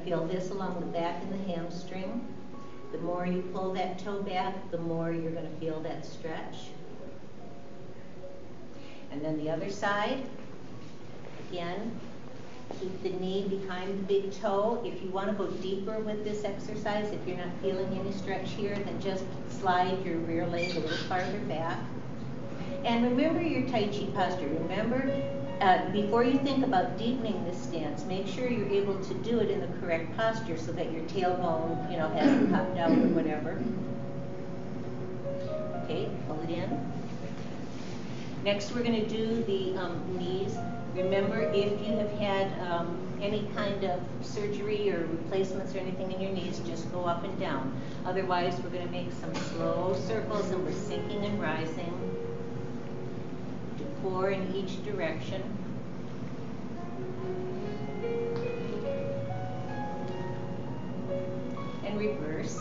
to feel this along the back and the hamstring. The more you pull that toe back, the more you're going to feel that stretch. And then the other side, again, keep the knee behind the big toe. If you want to go deeper with this exercise, if you're not feeling any stretch here, then just slide your rear leg a little farther back. And remember your Tai Chi posture. Remember, before you think about deepening this stance, make sure you're able to do it in the correct posture so that your tailbone, hasn't popped out or whatever. Okay, pull it in. Next, we're going to do the knees. Remember, if you have had any kind of surgery or replacements or anything in your knees, just go up and down. Otherwise, we're going to make some slow circles, and we're sinking and rising. Do 4 in each direction. And reverse.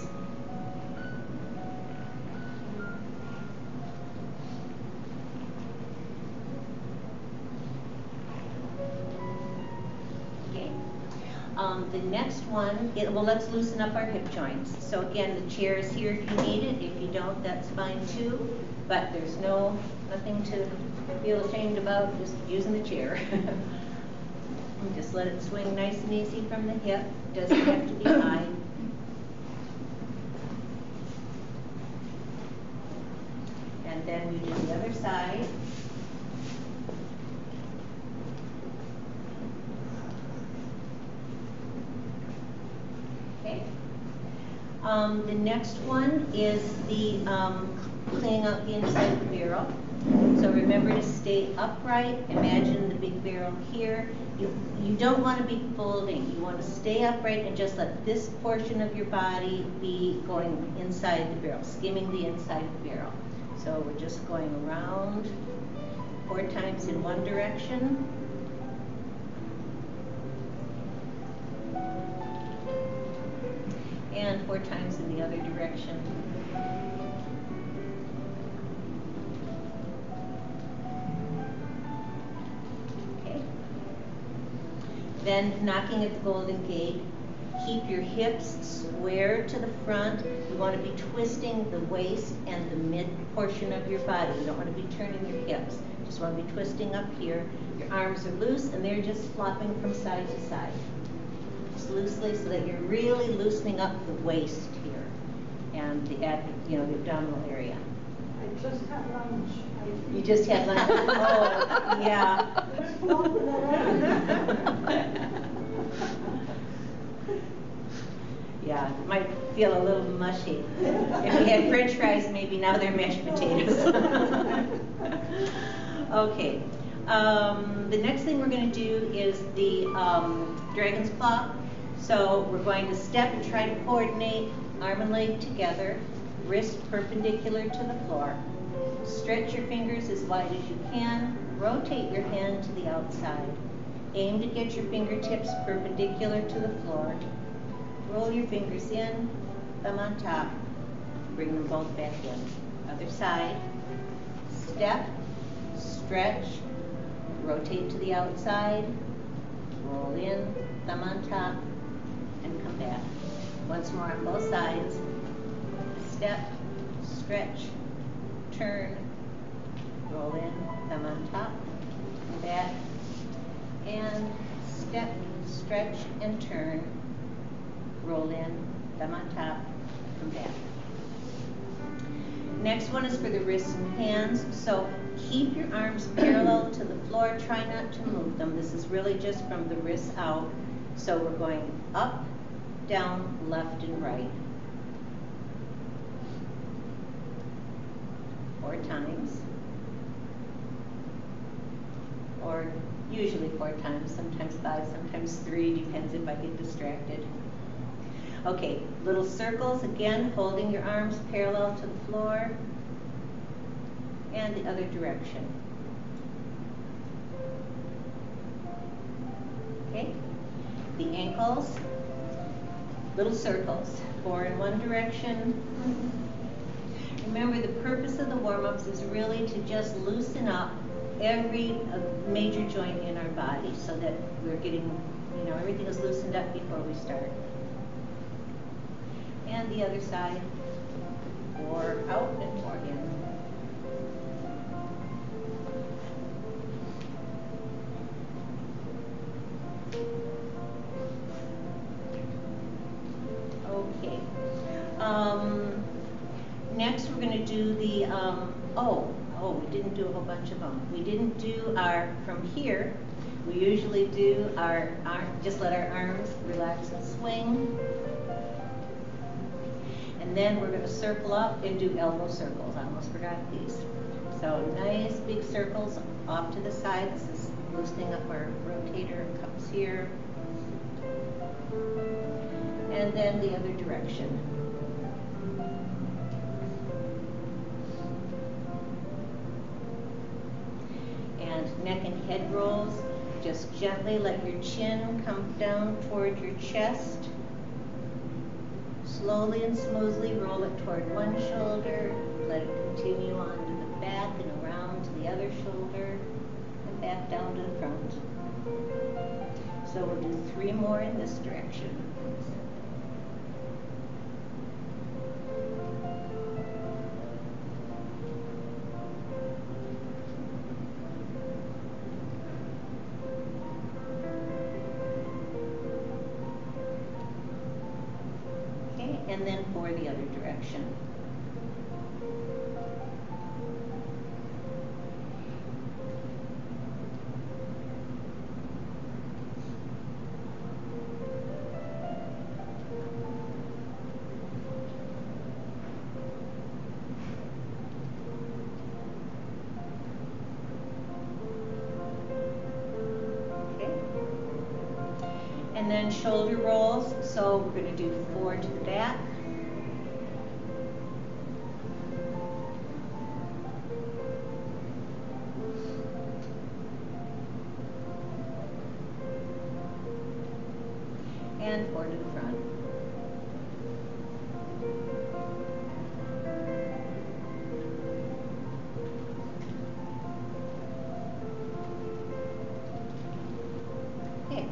The next one, well, let's loosen up our hip joints. So again, the chair is here if you need it. If you don't, that's fine too. But there's nothing to feel ashamed about, just using the chair. And just let it swing nice and easy from the hip. Doesn't have to be high. And then we do the other side. The next one is the cleaning out the inside of the barrel. So remember to stay upright. Imagine the big barrel here. You don't want to be folding. You want to stay upright and just let this portion of your body be going inside the barrel, skimming the inside of the barrel. So we're just going around 4 times in one direction. And 4 times in the other direction. Okay. Then knocking at the Golden Gate. Keep your hips square to the front. You want to be twisting the waist and the mid portion of your body. You don't want to be turning your hips. You just want to be twisting up here. Your arms are loose and they're just flopping from side to side. Loosely, so that you're really loosening up the waist here and the abdominal area. I just had lunch. You just had lunch? Oh, yeah. Yeah, it might feel a little mushy. If you had French fries, maybe now they're mashed potatoes. Okay. The next thing we're going to do is the dragon's claw. So we're going to step and try to coordinate arm and leg together, wrist perpendicular to the floor. Stretch your fingers as wide as you can. Rotate your hand to the outside. Aim to get your fingertips perpendicular to the floor. Roll your fingers in, thumb on top. Bring them both back in. Other side. Step, stretch, rotate to the outside. Roll in, thumb on top. And come back. Once more on both sides. Step, stretch, turn, roll in, thumb on top, come back, and step, stretch, and turn, roll in, thumb on top, come back. Next one is for the wrists and hands. So keep your arms parallel to the floor. Try not to move them. This is really just from the wrists out. So we're going up, down, left, and right. 4 times. Or usually 4 times, sometimes 5, sometimes 3, depends if I get distracted. Okay, little circles, again, holding your arms parallel to the floor. And the other direction. Okay, the ankles. Little circles, 4 in one direction. Remember, the purpose of the warm-ups is really to just loosen up every major joint in our body so that we're getting, you know, everything is loosened up before we start. And the other side, 4 out and 4 in. Okay. Next we're going to do the, we didn't do a whole bunch of them. We didn't do our, from here, we usually do our just let our arms relax and swing. And then we're going to circle up and do elbow circles. I almost forgot these. So nice big circles off to the side. This is loosening up our rotator cups here. And then the other direction. And neck and head rolls. Just gently let your chin come down toward your chest. Slowly and smoothly roll it toward one shoulder. Let it continue on to the back and around to the other shoulder and back down to the front. So we'll do 3 more in this direction. And then for the other direction. Okay. And then shoulder rolls. So we're going to do 4 to the back. And 4 to the front. Okay.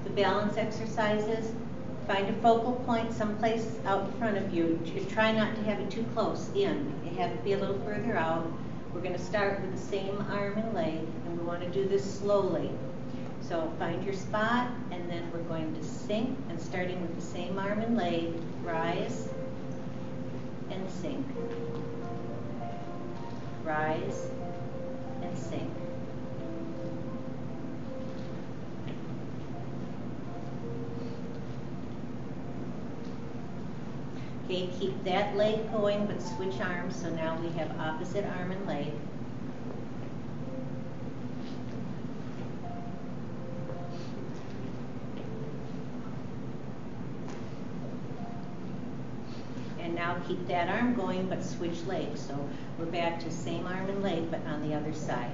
The balance exercises. Find a focal point someplace out in front of you. Try not to have it too close in. You have it be a little further out. We're going to start with the same arm and leg, and we want to do this slowly. So find your spot, and then we're going to sink, and starting with the same arm and leg, rise and sink. Rise and sink. Okay, keep that leg going, but switch arms, so now we have opposite arm and leg. And now keep that arm going, but switch legs. So we're back to same arm and leg, but on the other side.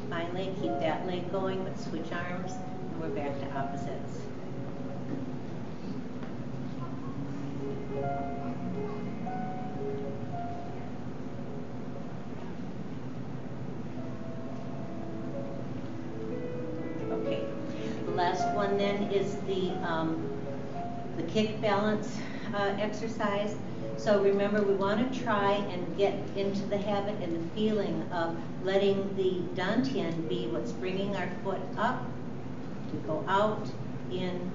Finally, keep that leg going, but switch arms, and we're back to opposites. Okay, the last one then is the kick balance exercise. So remember, we want to try and get into the habit and the feeling of letting the dantian be what's bringing our foot up, to go out, in,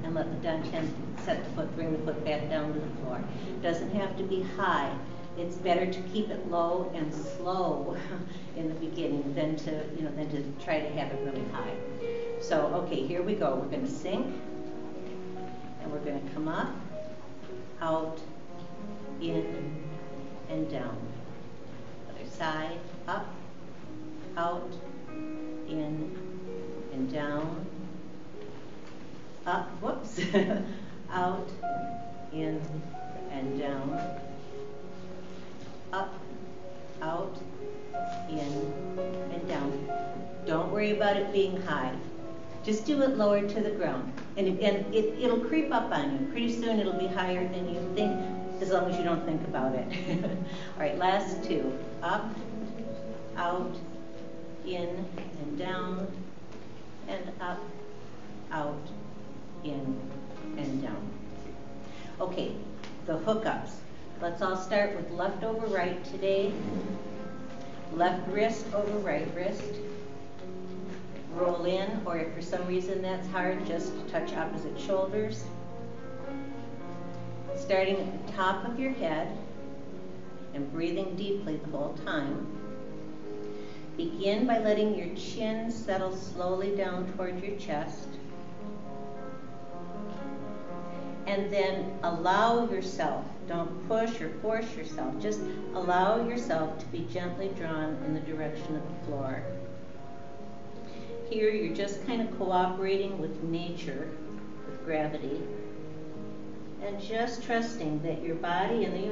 and let the dantian set the foot, bring the foot back down to the floor. It doesn't have to be high. It's better to keep it low and slow in the beginning than to try to have it really high. So, okay, here we go. We're going to sink, and we're going to come up, out, in, and down. Other side, up, out, in, and down. Up, whoops, out, in, and down. Up, out, in, and down. Don't worry about it being high. Just do it lower to the ground. And it'll creep up on you. Pretty soon it'll be higher than you think. as long as you don't think about it. All right, last two. Up, out, in, and down, and up, out, in, and down. Okay, the hookups. Let's all start with left over right today. Left wrist over right wrist. Roll in, or if for some reason that's hard, just touch opposite shoulders. Starting at the top of your head and breathing deeply the whole time. Begin by letting your chin settle slowly down toward your chest. And then allow yourself, don't push or force yourself, just allow yourself to be gently drawn in the direction of the floor. Here you're just kind of cooperating with nature, with gravity, and just trusting that your body and the